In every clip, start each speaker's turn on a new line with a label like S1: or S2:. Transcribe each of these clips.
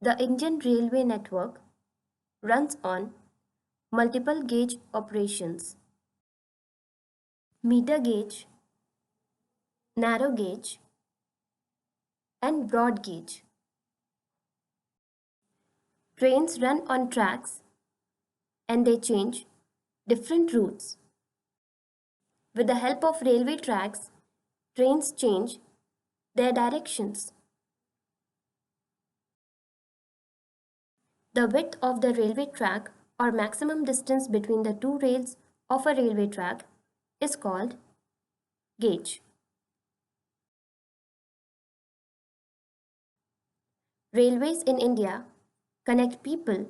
S1: The Indian Railway network runs on multiple gauge operations: meter gauge, narrow gauge, and broad gauge. Trains run on tracks and they change different routes. With the help of railway tracks, trains change their directions. The width of the railway track, or maximum distance between the two rails of a railway track, is called gauge. Railways in India connect people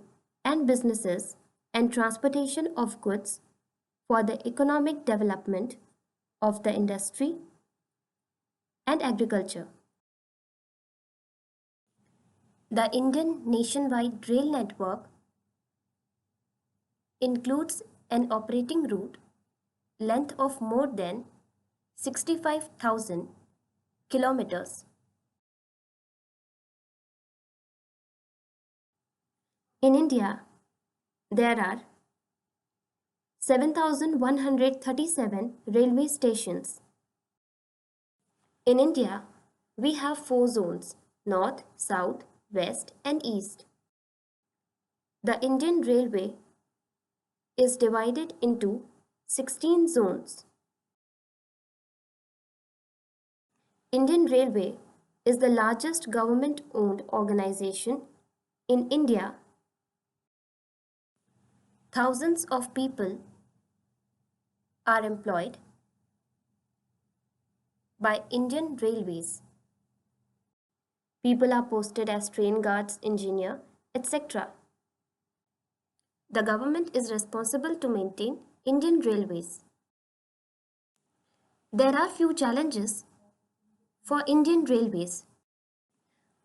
S1: and businesses and transportation of goods for the economic development of the industry and agriculture. The Indian nationwide rail network includes an operating route length of more than 65,000 kilometers. In India, there are 7,137 railway stations. In India, we have 4 zones: North, South, West, and East. The Indian Railway is divided into 16 zones. Indian Railway is the largest government-owned organization in India. Thousands of people are employed by Indian Railways. People are posted as train guards, engineer, etc. The government is responsible to maintain Indian Railways. There are few challenges for Indian Railways.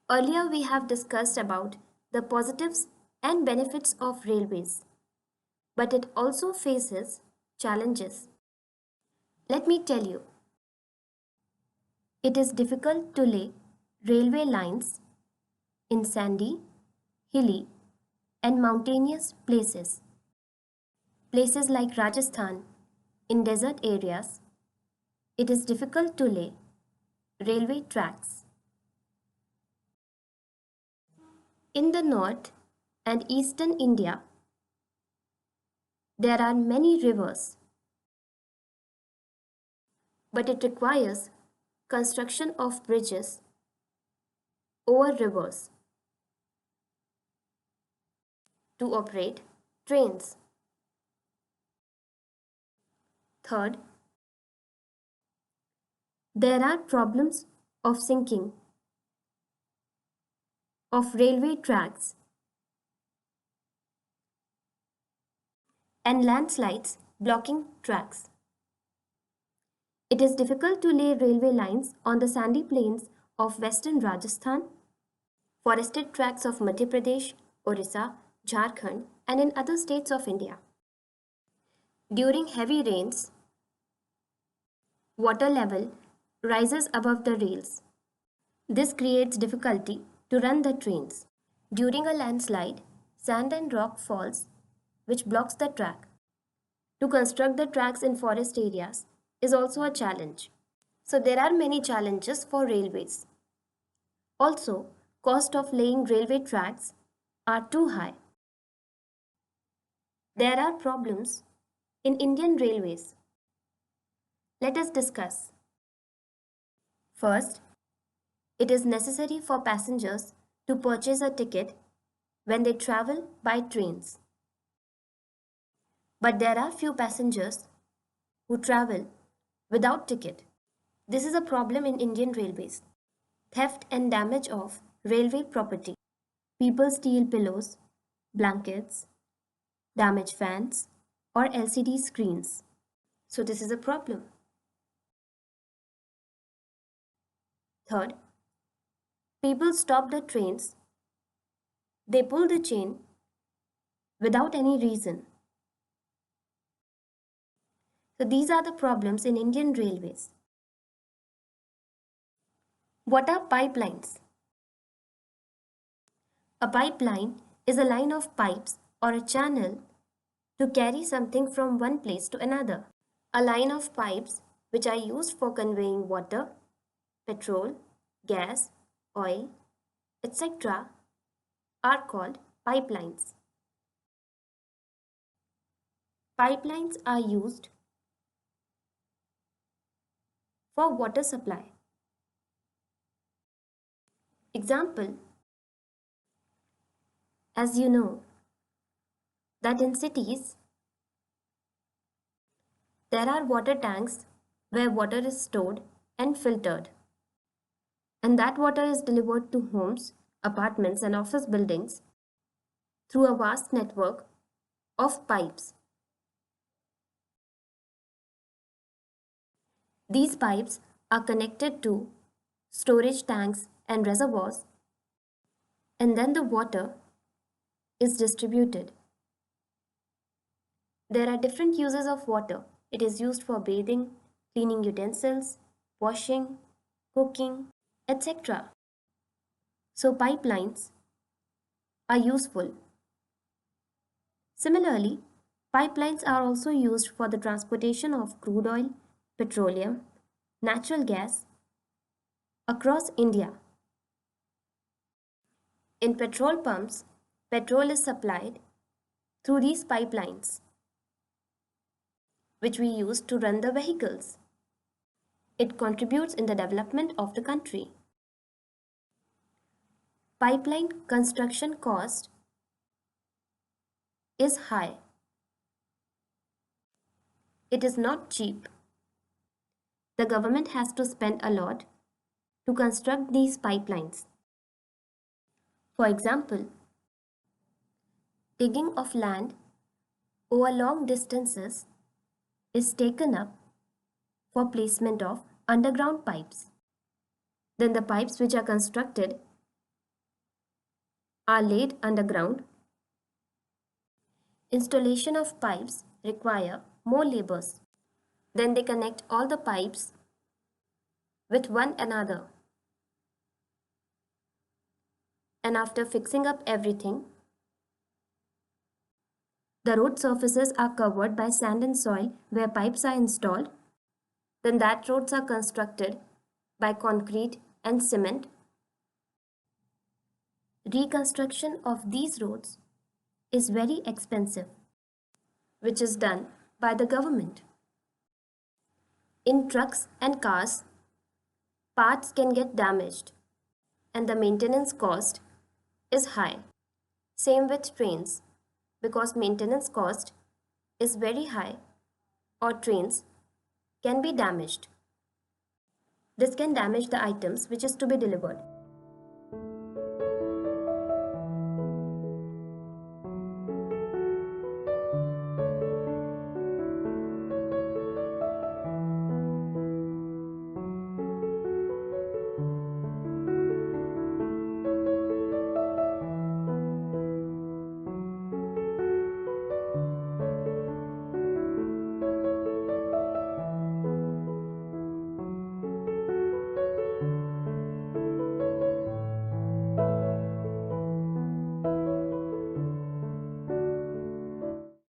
S1: Earlier we have discussed about the positives and benefits of railways, but it also faces challenges. Let me tell you. It is difficult to lay railway lines in sandy, hilly, and mountainous places. Places like Rajasthan, in desert areas, it is difficult to lay railway tracks. In the north and eastern India, there are many rivers, but it requires construction of bridges over rivers to operate trains. Third, there are problems of sinking of railway tracks and landslides blocking tracks. It is difficult to lay railway lines on the sandy plains of western Rajasthan, forested tracts of Madhya Pradesh, Orissa, Jharkhand, and in other states of India. During heavy rains, water level rises above the rails. This creates difficulty to run the trains. During a landslide, sand and rock falls, which blocks the track. To construct the tracks in forest areas is also a challenge. So there are many challenges for railways. Also, cost of laying railway tracks are too high. There are problems in Indian Railways. Let us discuss. First, it is necessary for passengers to purchase a ticket when they travel by trains. But there are few passengers who travel without ticket. This is a problem in Indian Railways. Theft and damage of railway property. People steal pillows, blankets, damage fans, or LCD screens. So this is a problem. Third, people stop the trains. They pull the chain without any reason. So these are the problems in Indian Railways. What are pipelines? A pipeline is a line of pipes or a channel to carry something from one place to another. A line of pipes which are used for conveying water, petrol, gas, oil, etc. are called pipelines. Pipelines are used for water supply. Example, as you know, that in cities there are water tanks where water is stored and filtered, and that water is delivered to homes, apartments, and office buildings through a vast network of pipes. These pipes are connected to storage tanks and reservoirs, and then the water is distributed. There are different uses of water. It is used for bathing, cleaning utensils, washing, cooking, etc. So pipelines are useful. Similarly, pipelines are also used for the transportation of crude oil, petroleum, natural gas across India. In petrol pumps, petrol is supplied through these pipelines, which we use to run the vehicles. It contributes in the development of the country. Pipeline construction cost is high. It is not cheap. The government has to spend a lot to construct these pipelines. For example, digging of land over long distances is taken up for placement of underground pipes. Then the pipes which are constructed are laid underground. Installation of pipes require more labors. Then they connect all the pipes with one another. And after fixing up everything, the road surfaces are covered by sand and soil where pipes are installed. Then that roads are constructed by concrete and cement. Reconstruction of these roads is very expensive, which is done by the government. In trucks and cars, parts can get damaged and the maintenance cost is high. Same with trains, because maintenance cost is very high or trains can be damaged. This can damage the items which is to be delivered.